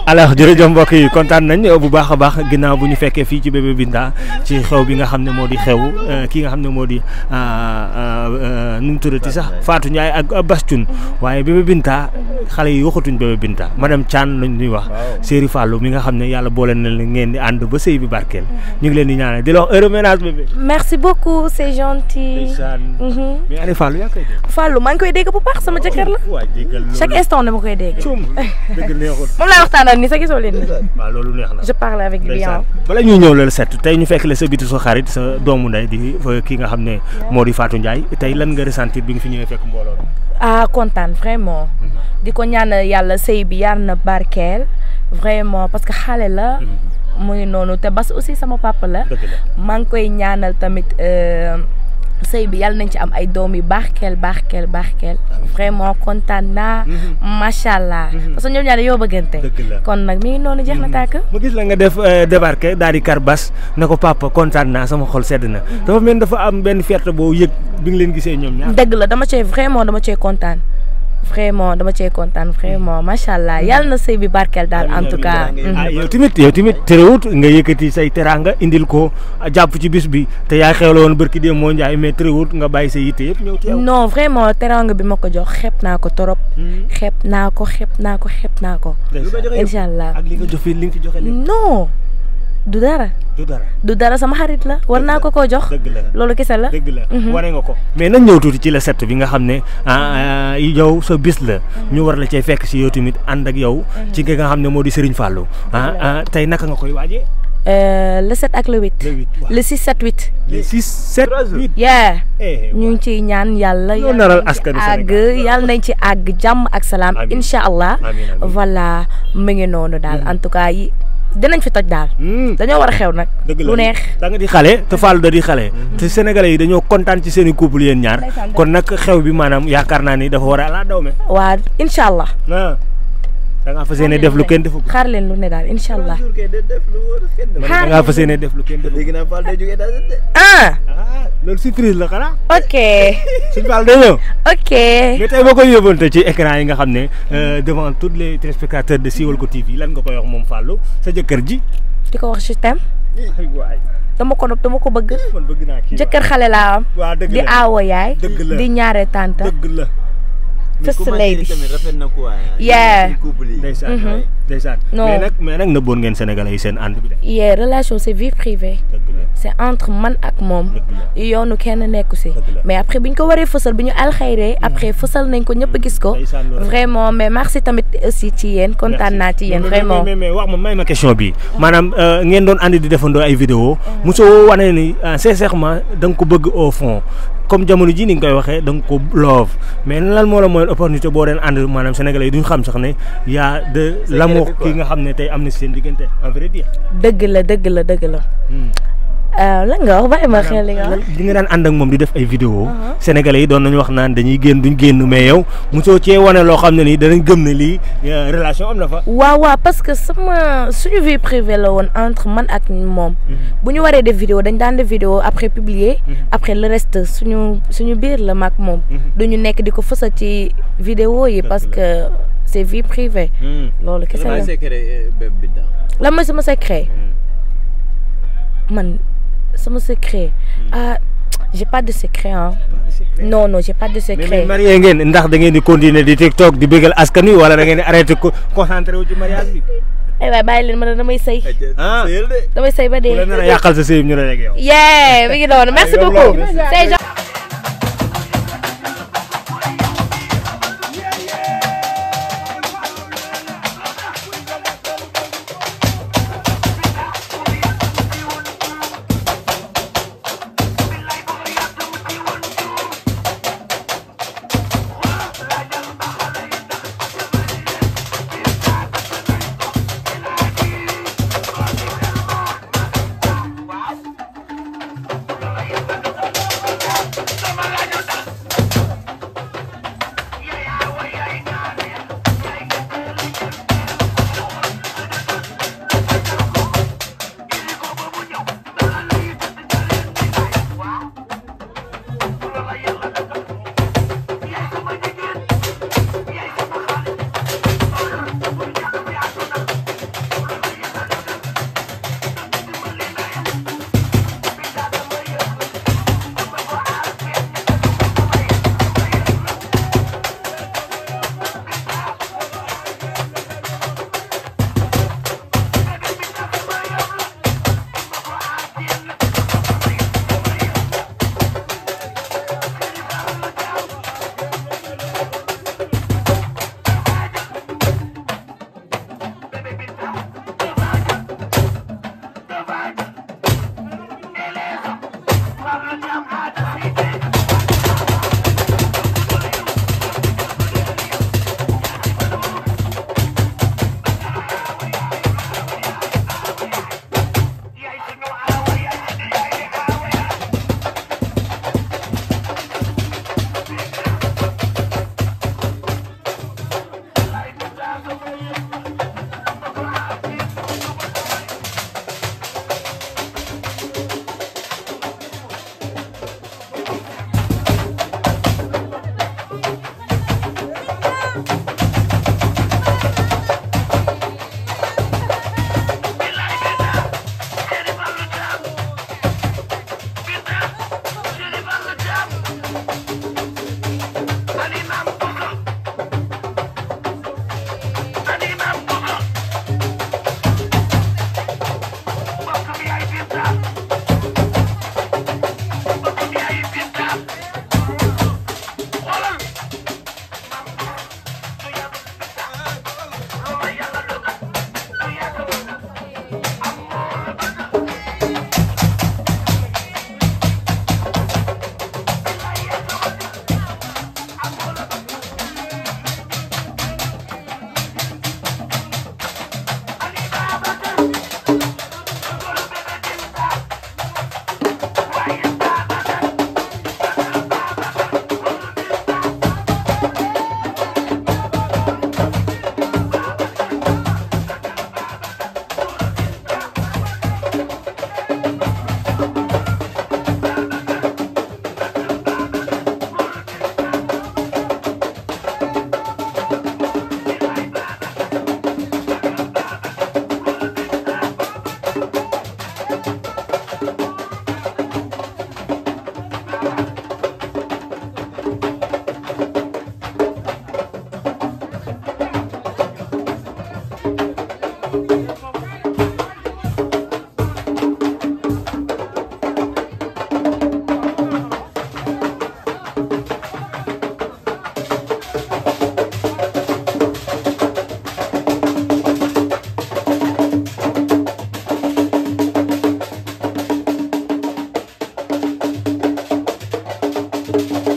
alors jërëjëf mbokk yi kontaan nañ bu baax a baax ginnaaw bu ñu fekkee fii ci bébé Binta ci xew bi nga xam ne moo di xew ki nga xam ne moo di nu mu tuddati sax Fatou Ndiaye ak Bastoun waaye bébé Binta xale yi waxatuñ bébé Binta madame Thian lañ ñuy wax Séri Fallou mi nga xam ne yàlla boole na leen ngeen di ànd ba sëy bi barkeel ñu ngi leen di ñaanal di la wax heureux ménage bébé. merci beaucoup c'est gentil. mais Aliou Fallou yaa koy dégg. Fallou maa ngi koy dégg bu baax sama jëkkër la. chaque instant dama koy dégg. dëgg neexul moom laay waxtaanal ni sa gisoo leen ni. waaw loolu neex na. je parle avec lui. bala ñuy ñëw la set tey ñu fekk la sa biti sa xarit sa doomu ndey di ki nga xam ne moo di Fatou Ndiaye tey lan nga ressentir bi nga fi ñëwee fekk mbooloo ah kontaan vraiment. di ko ñaanal yàlla sëy bi yar na barkeel vraiment parce que xale la. mu ngi noonu te Bas aussi sama papa la. maa ngi koy ñaanal tamit. sëy bi yàlla nañ ci am ay doom yu barkeel vraiment kontaan naa macha allah parce que ñoom ñaar yoo bëggante kon nag mi ngi noonu jeex na tàkk ma gis la nga def débarqué daal di kar Bas na ko papa kontaan naa sama xol sedd na dafa mel dafa am benn fierté boo yëg bi nga leen gisee ñoom ñaar dëgg la dama cee kontaan vraiment macha allah yàlla na sëy bi barkeel daal en tout cas. yow tamit terewut nga yëkkati say teraanga indil ko jàpp ci bis bi te yaa xewla woon barki dem moo njaay mais terewut nga bàyyi sa yitte yëpp ñëw teew. non vraiment teraanga bi ma ko jox xeeb naa ko trop. xeeb naa ko. incha allah ak li nga jox fii li nga fi joxe non. du dara sama xarit la war naa ko koo jox. loolu kese la dëgg la wane nga ko. mais nañ ñëw tuuti ci la set bi nga xam ne yow sa bis la ñu war la cay fekk si yow tamit ànd ak yow. ci ki nga xam ne moo di Serigne Fallou. tey naka nga koy waajee. le 7 ak le 8. le 6 7 8. le 6 7 8. ñu ngi ciy ñaan yàlla. ñoo naral askanu Sénégal yàlla nañ ci àgg jàmm ak salaam. incha allah voilà mu ngi noonu daal en tout cas yi. dinañ fi toj daal. dañoo war a xew nag. lu neex da nga di xale te Fallou da di xale. te sénégalais yi dañoo kontaan ci seen i couple yéen ñaar. kon nag xew bi maanaam yaakaar naa ni dafa war a ala daw me. waa incha allah. da ngaa fas yéene def lu kenn defu ko. xaar leen lu ne daal incha allah. da ngaa fas yéene def lu kenn defu ko. loolu surprise la xanaa. ok. suñu Fall day ñëw. ok. mais tey boo koy yóbbante ci écran yi nga xam ne devant tous les téléspectateurs de Siweulko TV lan nga koy wax moom Fallou sa jëkkër ji. di ko wax je t'aime. dama ko bëgg. jëkkër xale laa am. di aawo yaay. di ñaare tante. first lady. ndeysaan mais nag nëbboon ngeen sénégalais yi seen ànd bi de. relation c'est vie privée. c'est entre man ak moom. yoonu kenn nekku si. mais après bi ñu ko waree fësal bi ñu alxayree après fësal nañ ko ñëpp gis ko. vraiment mais merci tamit aussi ci yéen kontaan naa ci yéen vraiment. mais wax ma may ma question bi maanaam ngeen doon ànd di defandoo ay vidéo mosoo wane ni sincèrement da nga ko bëgg au fond comme jamono ji ni nga koy waxee da nga ko love mais lan moo la mooy opportunité boo deen ànd maanaam sénégalais yi duñ xam sax ne yaa de l'amour ki nga xam ne tey am na si seen diggante en vrai dire. dëgg la. lan nga wax bàyyi ma xel li nga wax. di nga daan ànd ak moom di def ay vidéo sénégalais yi doon nañu wax naan dañuy génn duñ génn mais yow mosoo cee wane loo xam ne nii danañ gëm ne lii relation am na fa. waaw parce que suñu vie privée la woon entre man ak moom. bu ñu waree def vidéo dañ daan def vidéo après publier. après le reste suñu biir la mag moom. duñu nekk di ko fësal ci vidéo yi parce que c'est vie privée. loolu kese la lan mooy sama secret. man sama secret j'ai pas de secret non j'ai pas de secret. mais marié ngeen ndax da ngeen di continuer di TikTok di bëggal askan wi wala da ngeen di arrêté concentré wu ci mariage bi. aywa bàyyi leen ma damay sëy. damay sëy ba dee. bu la nar a yàqal sa sëy ñu ne rek yow. mi ngi noonu merci beaucoup. Binta